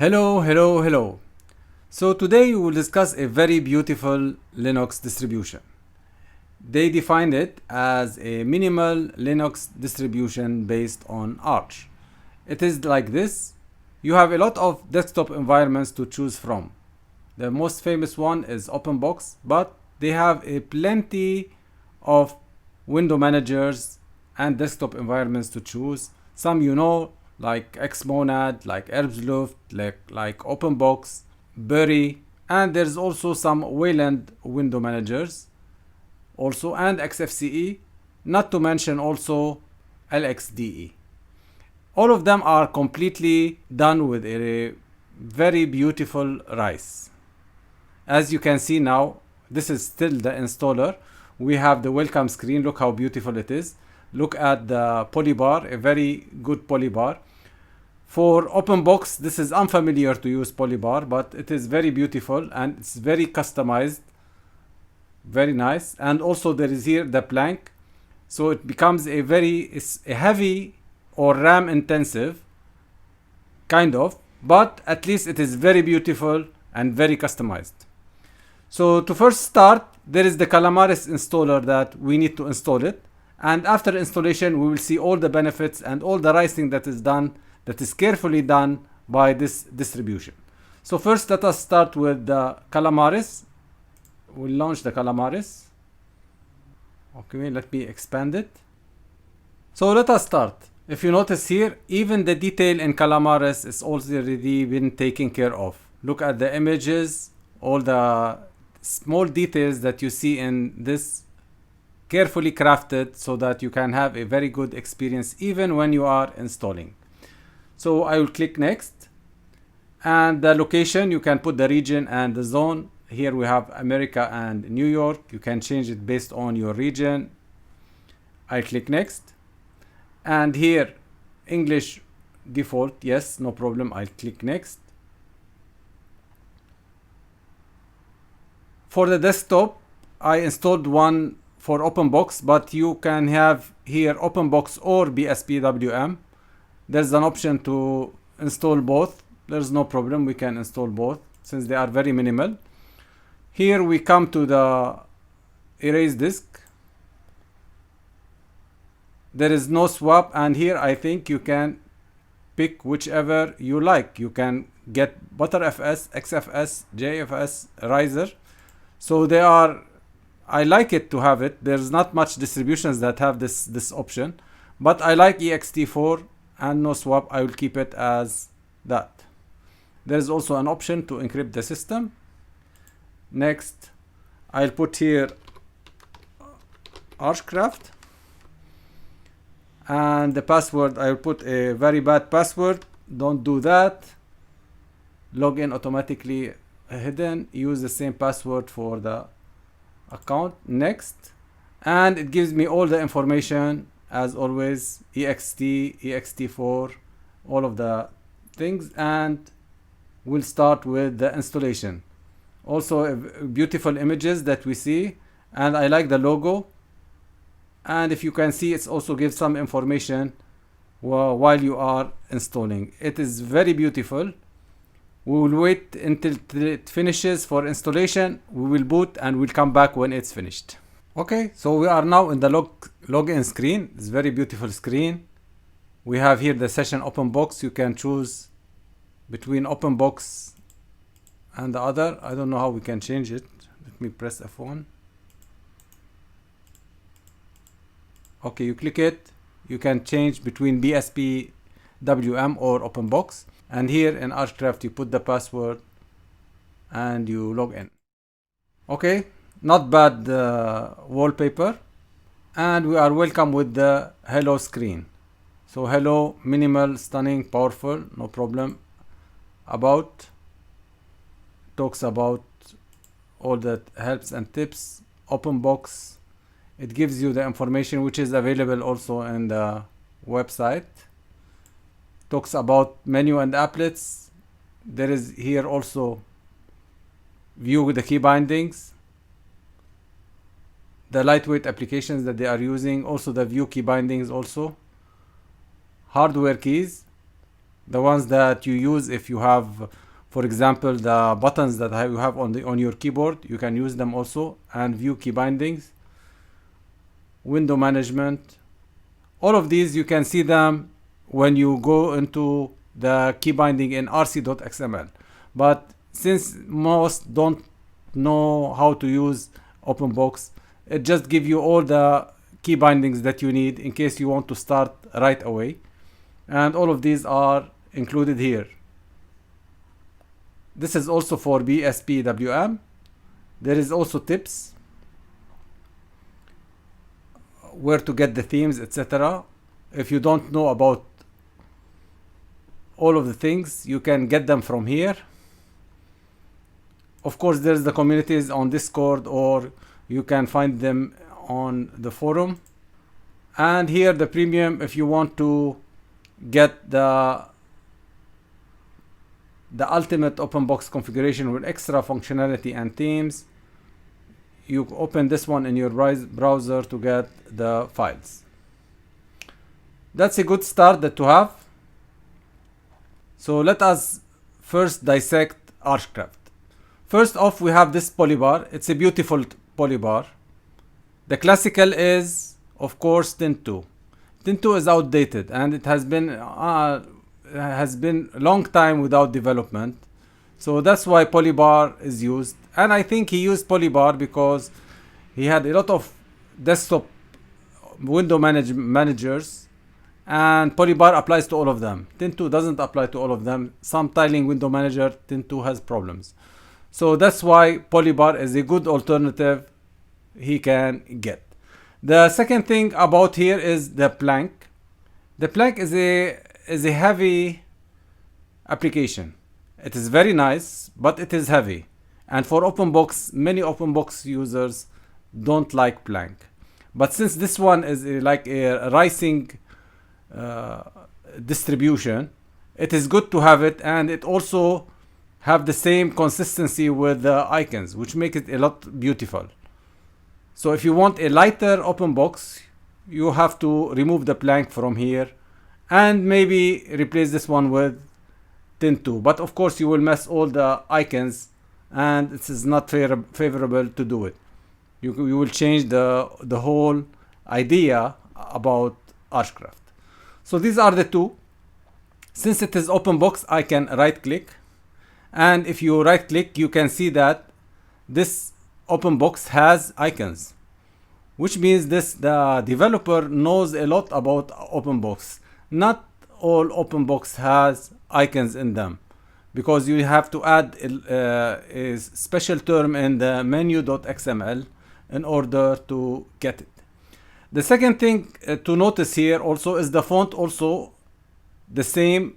Hello. So today we will discuss a very beautiful Linux distribution. They defined it as a minimal Linux distribution based on Arch. It is like this. You have a lot of desktop environments to choose from. The most famous one is OpenBox, but they have a plenty of window managers and desktop environments to choose. Some like Xmonad, like Erbsluft, like OpenBox, Bury, and there's also some Wayland window managers also, and XFCE, not to mention also LXDE. All of them are completely done with a very beautiful rice. As you can see now, this is still the installer. We have the welcome screen. Look how beautiful it is. Look at the polybar, a very good polybar. For OpenBox, this is unfamiliar to use polybar, but it is very beautiful and it's very customized. Very nice. And also there is here the plank. So it becomes it's a heavy or RAM intensive, kind of, but at least it is very beautiful and very customized. So to first start, there is the Calamares installer that we need to install it. And after installation, we will see all the benefits and all the rising that is carefully done by this distribution. So first, let us start with the Calamares. We'll launch the Calamares. Okay, let me expand it. So let us start. If you notice here, even the detail in Calamares is already been taken care of. Look at the images, all the small details that you see in this carefully crafted so that you can have a very good experience even when you are installing. So I will click next, and the location, you can put the region and the zone. Here we have America and New York. You can change it based on your region. I click next, and here English default, yes, no problem. I'll click next. For the desktop, I installed one for OpenBox, but you can have here OpenBox or BSPWM. There's an option to install both. There's no problem. We can install both since they are very minimal. Here we come to the erase disk. There is no swap, and here I think you can pick whichever you like. You can get ButterFS, XFS, JFS, Riser. So they are, I like it to have it. There's not much distributions that have this option, but I like ext4 and no swap. I will keep it as that. There's also an option to encrypt the system. Next, I'll put here Archcraft, and the password, I'll put a very bad password. Don't do that. Login automatically hidden. Use the same password for the account. Next, and it gives me all the information as always, ext, ext4, all of the things, and we'll start with the installation. Also beautiful images that we see, and I like the logo, and if you can see, it also gives some information while you are installing. It is very beautiful. We will wait until it finishes for installation. We will boot and we'll come back when it's finished. Okay, so we are now in the login screen. It's a very beautiful screen. We have here the session OpenBox. You can choose between OpenBox and the other. I don't know how we can change it. Let me press F1. Okay, you click it. You can change between BSP, WM or OpenBox. And here in Archcraft, you put the password and you log in. Okay, not bad wallpaper. And we are welcome with the hello screen. So hello, minimal, stunning, powerful, no problem. About, talks about all the helps and tips. OpenBox, it gives you the information which is available also in the website. Talks about menu and applets. There is here also view the key bindings, the lightweight applications that they are using, also the view key bindings, also hardware keys, the ones that you use if you have, for example, the buttons that you have on your keyboard. You can use them also. And view key bindings, window management. All of these you can see them when you go into the key binding in rc.xml. But since most don't know how to use OpenBox, it just gives you all the key bindings that you need in case you want to start right away. And all of these are included here. This is also for BSPWM. There is also tips, where to get the themes, etc. If you don't know about all of the things, you can get them from here. Of course, there's the communities on Discord, or you can find them on the forum. And here the premium, if you want to get the ultimate OpenBox configuration with extra functionality and themes, you open this one in your browser to get the files. That's a good start to have. So let us first dissect Archcraft. First off, we have this polybar. It's a beautiful polybar. The classical is, of course, Tint2. Tint2 is outdated, and it has been a long time without development. So that's why Polybar is used. And I think he used Polybar because he had a lot of desktop window managers, and Polybar applies to all of them. Tint2 doesn't apply to all of them. Some tiling window manager, Tint2 has problems. So that's why Polybar is a good alternative he can get. The second thing about here is the Plank. The Plank is a heavy application. It is very nice, but it is heavy. And for OpenBox, many OpenBox users don't like Plank. But since this one is like a rising distribution, it is good to have it, and it also have the same consistency with the icons, which make it a lot beautiful. So if you want a lighter OpenBox, you have to remove the Plank from here and maybe replace this one with Tint2. But of course, you will mess all the icons, and it is not favorable to do it. You will change the whole idea about Archcraft. So these are the two. Since it is OpenBox, I can right click, and if you right click, you can see that this OpenBox has icons, which means the developer knows a lot about OpenBox. Not all OpenBox has icons in them, because you have to add a special term in the menu.xml in order to get it. The second thing to notice here also is the font also the same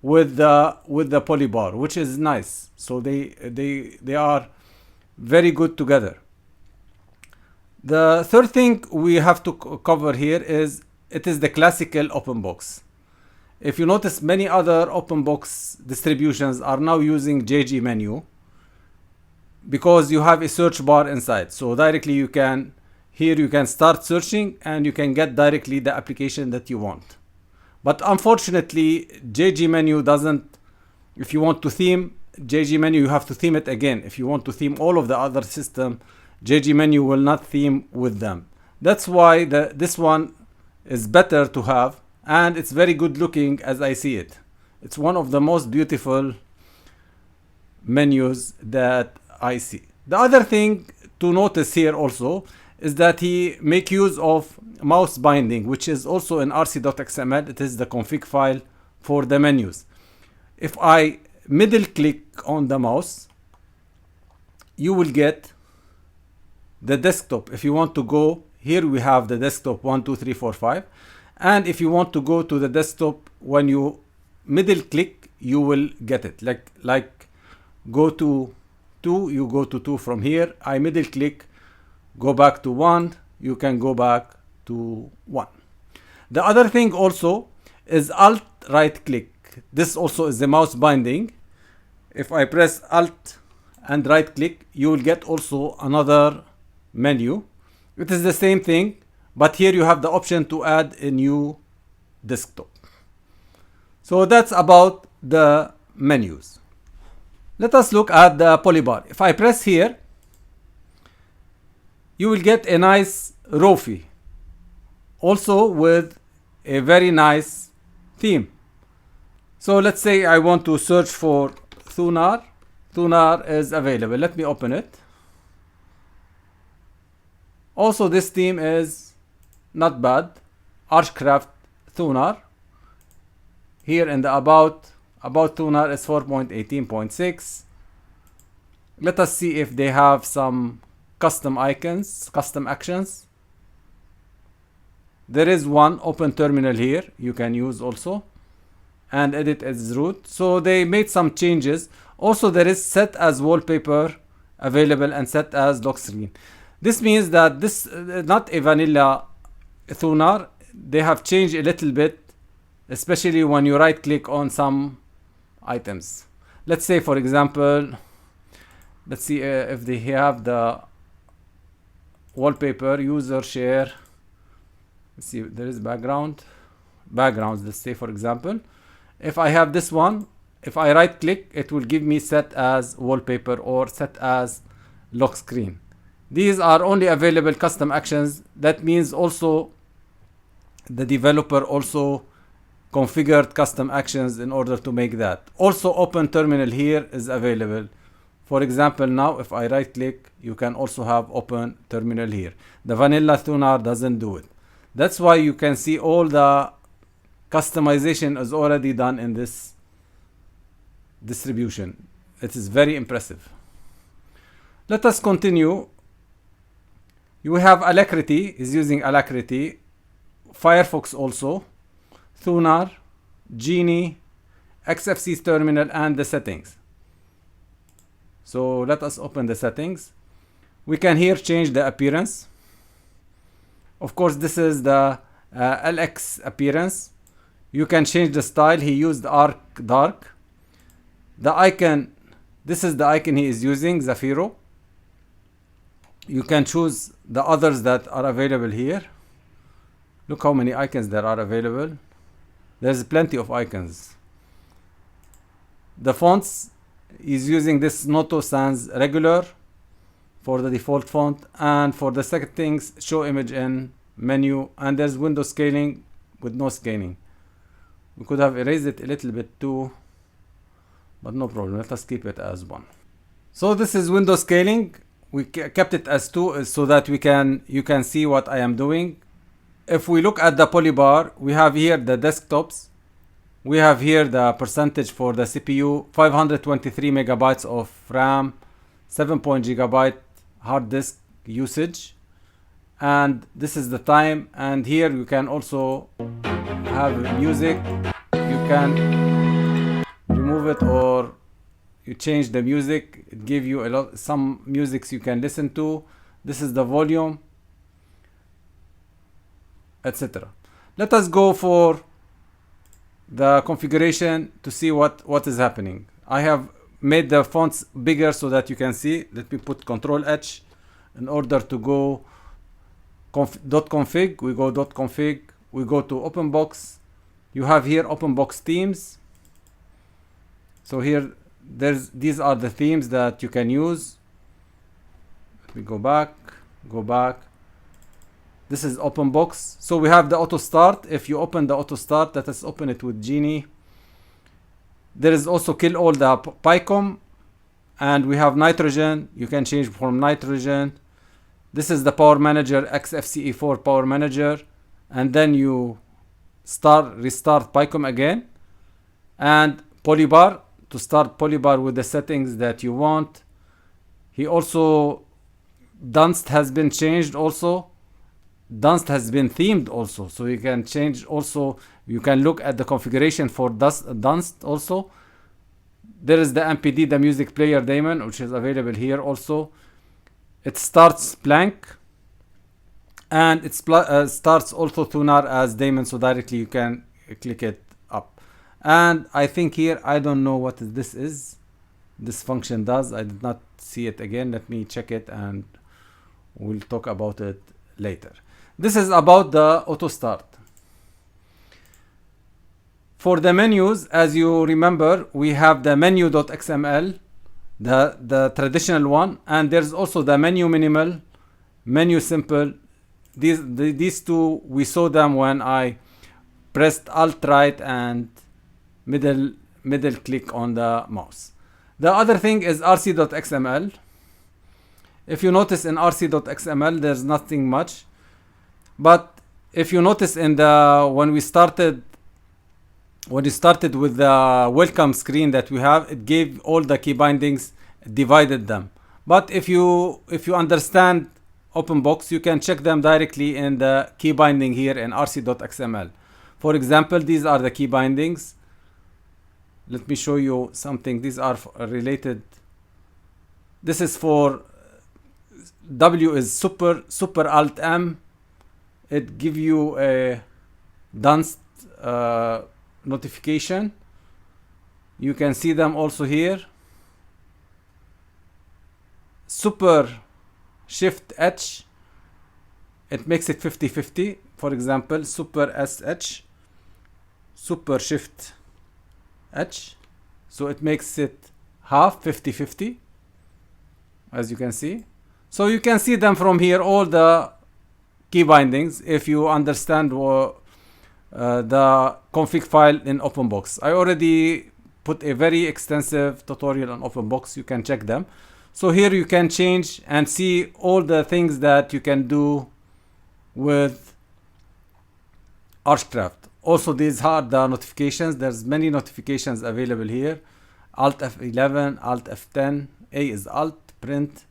with the Polybar, which is nice. So they are very good together. The third thing we have to cover here is it is the classical OpenBox. If you notice, many other OpenBox distributions are now using JG menu because you have a search bar inside. So directly you can start searching, and you can get directly the application that you want. But unfortunately, JG menu doesn't. If you want to theme JG menu, you have to theme it again. If you want to theme all of the other system, JG menu will not theme with them. That's why this one is better to have, and it's very good looking as I see it. It's one of the most beautiful menus that I see. The other thing to notice here also is that he make use of mouse binding, which is also in rc.xml. It is the config file for the menus. If I middle click on the mouse, you will get the desktop. If you want to go here, we have the desktop 1 2 3 4 5, and if you want to go to the desktop, when you middle click, you will get it. Like go to 2, you go to 2 from here. I middle click, go back to 1, you can go back to 1. The other thing also is Alt right click. This also is the mouse binding. If I press Alt and right click, you will get also another menu. It is the same thing, but here you have the option to add a new desktop. So that's about the menus. Let us look at the polybar. If I press here, you will get a nice Rofi, also with a very nice theme. So let's say I want to search for Thunar. Thunar is available. Let me open it. Also, this theme is not bad. Archcraft Thunar. Here in the about Thunar is 4.18.6. Let us see if they have some custom icons, custom actions. There is one open terminal here you can use also, and edit as root. So they made some changes. Also, there is set as wallpaper available and set as lock screen. This means that this is not a vanilla Thunar. They have changed a little bit, especially when you right click on some items. Let's say, for example, let's see if they have the wallpaper, user share. Let's see, there is backgrounds. Let's say, for example, if I have this one, if I right click, it will give me set as wallpaper or set as lock screen. These are only available custom actions. That means also the developer also configured custom actions in order to make that. Also, open terminal here is available. For example, now if I right click, you can also have open terminal here. The vanilla Thunar doesn't do it. That's why you can see all the customization is already done in this distribution. It is very impressive. Let us continue. You have Alacrity, is using Alacrity, Firefox also, Thunar, Genie, XFCE terminal, and the settings. So let us open the settings. We can here change the appearance. Of course, this is the LX appearance. You can change the style. He used Arc Dark. The icon, this is the icon he is using, Zafiro. You can choose the others that are available here. Look how many icons there are available. There's plenty of icons. The fonts is using this Noto Sans Regular for the default font, and for the settings, show image in menu, and there's window scaling with no scaling. We could have erased it a little bit too, but no problem. Let us keep it as 1. So this is window scaling. We kept it as 2 so that you can see what I am doing. If we look at the polybar, we have here the desktops. We have here the percentage for the CPU, 523 megabytes of RAM, 7 gigabyte hard disk usage, and this is the time. And here you can also have music. You can remove it or you change the music. It gives you some musics you can listen to. This is the volume, etc. Let us go for the configuration to see what is happening. I have made the fonts bigger so that you can see. Let me put Control H in order to go .config. We go .config. We go to OpenBox. You have here OpenBox themes. So here these are the themes that you can use. Let me go back. This is OpenBox. So we have the auto start. If you open the auto start, let us open it with Genie. There is also kill all the PyCom, and we have nitrogen. You can change from nitrogen. This is the Power Manager, XFCE4 Power Manager, and then you restart PyCom again, and Polybar to start Polybar with the settings that you want. He also Dunst has been changed also. Dunst has been themed also, so you can change also. You can look at the configuration for Dunst also. There is the MPD, the music player daemon, which is available here also. It starts blank, and it starts also Thunar as daemon, so directly you can click it up. And I think here, I don't know what this is. This function does. I did not see it again. Let me check it and we'll talk about it later. This is about the auto start. For the menus, as you remember, we have the menu.xml, the traditional one, and there's also the menu minimal, menu simple. These two, we saw them when I pressed Alt right and middle click on the mouse. The other thing is rc.xml. If you notice in rc.xml, there's nothing much, but if you notice in the when you started with the welcome screen that we have, it gave all the key bindings, divided them. But if you understand OpenBox, you can check them directly in the key binding here in rc.xml. For example, these are the key bindings. Let me show you something. These are related. This is for W is super Alt M. It give you a dunst notification. You can see them also here. Super Shift H, it makes it 50-50. For example, Super SH, Super Shift H, so it makes it half, 50-50, as you can see. So you can see them from here, all the key bindings, if you understand the config file in OpenBox. I already put a very extensive tutorial on OpenBox. You can check them. So here you can change and see all the things that you can do with Archcraft. Also, these are the notifications. There's many notifications available here. Alt F11, Alt F10, A is Alt, print,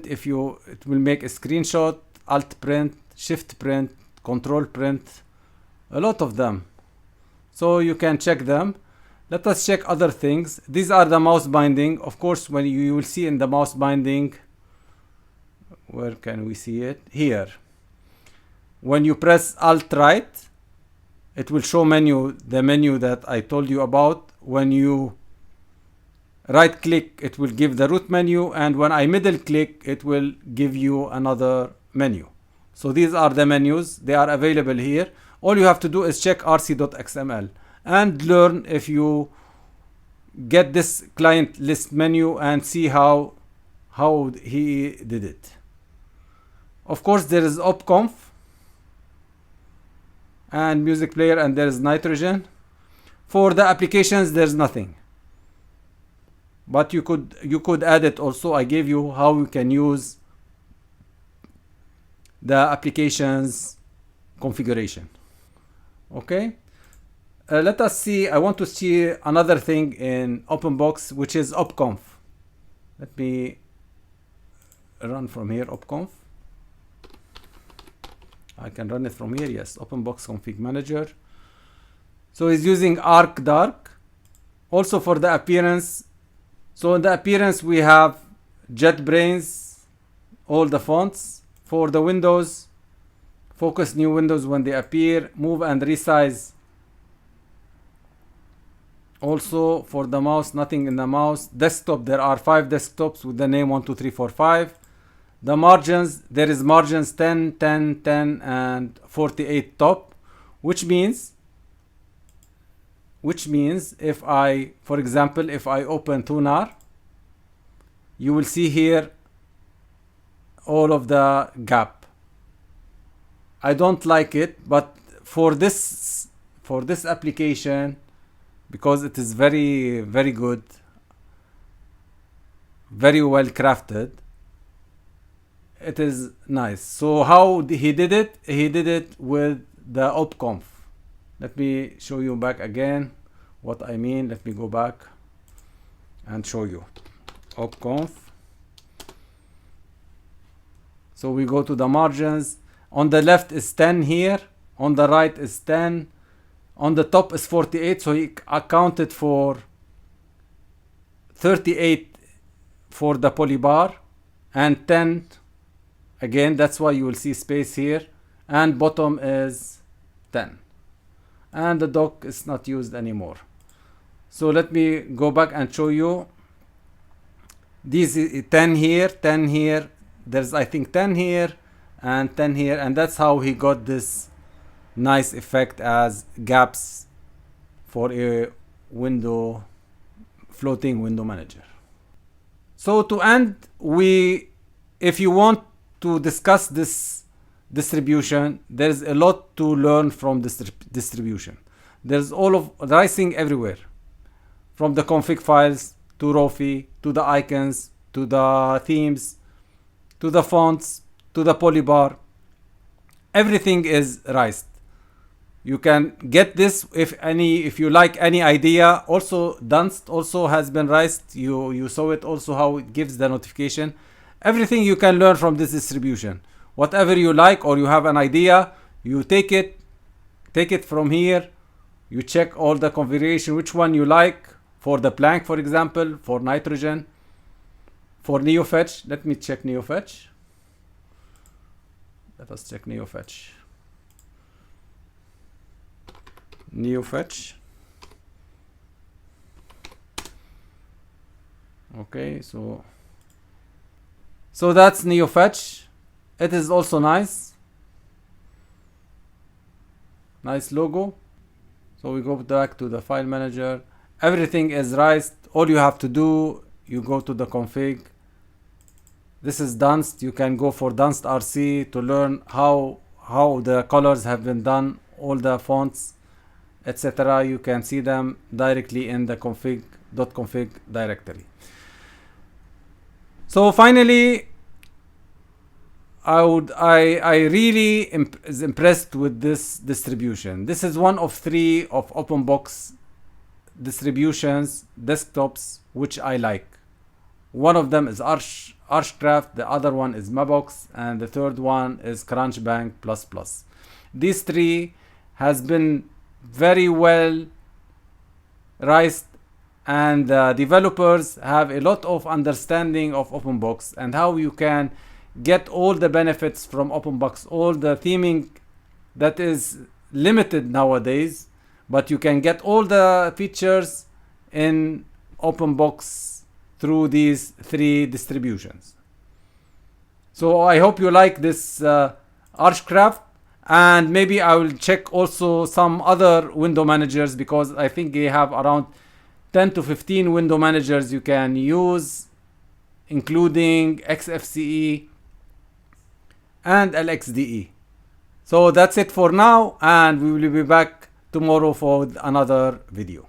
if you, it will make a screenshot, Alt print, Shift print, Control print, a lot of them. So you can check them. Let us check other things. These are the mouse binding. Of course, when you will see in the mouse binding, where can we see it? Here. When you press Alt right, it will show the menu that I told you about. When you right click, it will give the root menu, and when I middle click, it will give you another menu. So these are the menus. They are available here. All you have to do is check rc.xml and learn if you get this client list menu and see how he did it. Of course, there is opconf and music player, and there is nitrogen. For the applications, there's nothing, but you could add it also. I gave you how you can use the applications configuration. Okay, let us see. I want to see another thing in OpenBox, which is opconf. Let me run from here, opconf. I can run it from here. Yes, OpenBox config manager. So he's using Arc Dark. Also for the appearance. So in the appearance we have JetBrains, all the fonts. For the windows, focus new windows when they appear, move and resize. Also for the mouse, nothing in the mouse. Desktop, there are 5 desktops with the name 1, 2, 3, 4, 5. The margins, there is margins 10, 10, 10, and 48 top, which means if I, for example, if I open Tunar, you will see here all of the gap. I don't like it, but for this application, because it is very, very good, very well crafted, it is nice. So how he did it? He did it with the opconf. Let me show you back again what I mean. Let me go back and show you opconf. So we go to the margins. On the left is 10 here. On the right is 10. On the top is 48. So he accounted for 38 for the polybar and 10 again. That's why you will see space here. And bottom is 10. And the dock is not used anymore. So let me go back and show you. These 10 here, 10 here. There's I think 10 here and 10 here, and that's how he got this nice effect as gaps for a floating window manager. So to end, if you want to discuss this distribution, there's a lot to learn from this distribution. There's all of rising everywhere, from the config files to Rofi, to the icons, to the themes, to the fonts, to the polybar. Everything is rised. You can get this if you like any idea. Also, Dunst also has been rised. You saw it also, how it gives the notification. Everything you can learn from this distribution. Whatever you like or you have an idea, you take it from here. You check all the configuration, which one you like for the Planck, for example, for nitrogen, for NeoFetch. Let me check NeoFetch. Let us check NeoFetch. NeoFetch. Okay, so that's NeoFetch. It is also nice logo. So we go back to the file manager. Everything is rised. All you have to do, you go to the config. This is Dunst. You can go for Dunst RC to learn how the colors have been done, all the fonts, etc. You can see them directly in the config.config directory. So finally, I really is impressed with this distribution. This is one of 3 of OpenBox distributions, desktops, which I like. One of them is Archcraft, the other one is Mabox, and the third one is Crunchbang++. These 3 has been very well rised, and developers have a lot of understanding of OpenBox and how you can get all the benefits from OpenBox, all the theming that is limited nowadays, but you can get all the features in OpenBox through these 3 distributions. So I hope you like this Archcraft, and maybe I will check also some other window managers, because I think they have around 10 to 15 window managers you can use, including XFCE and LXDE. So that's it for now, and we will be back tomorrow for another video.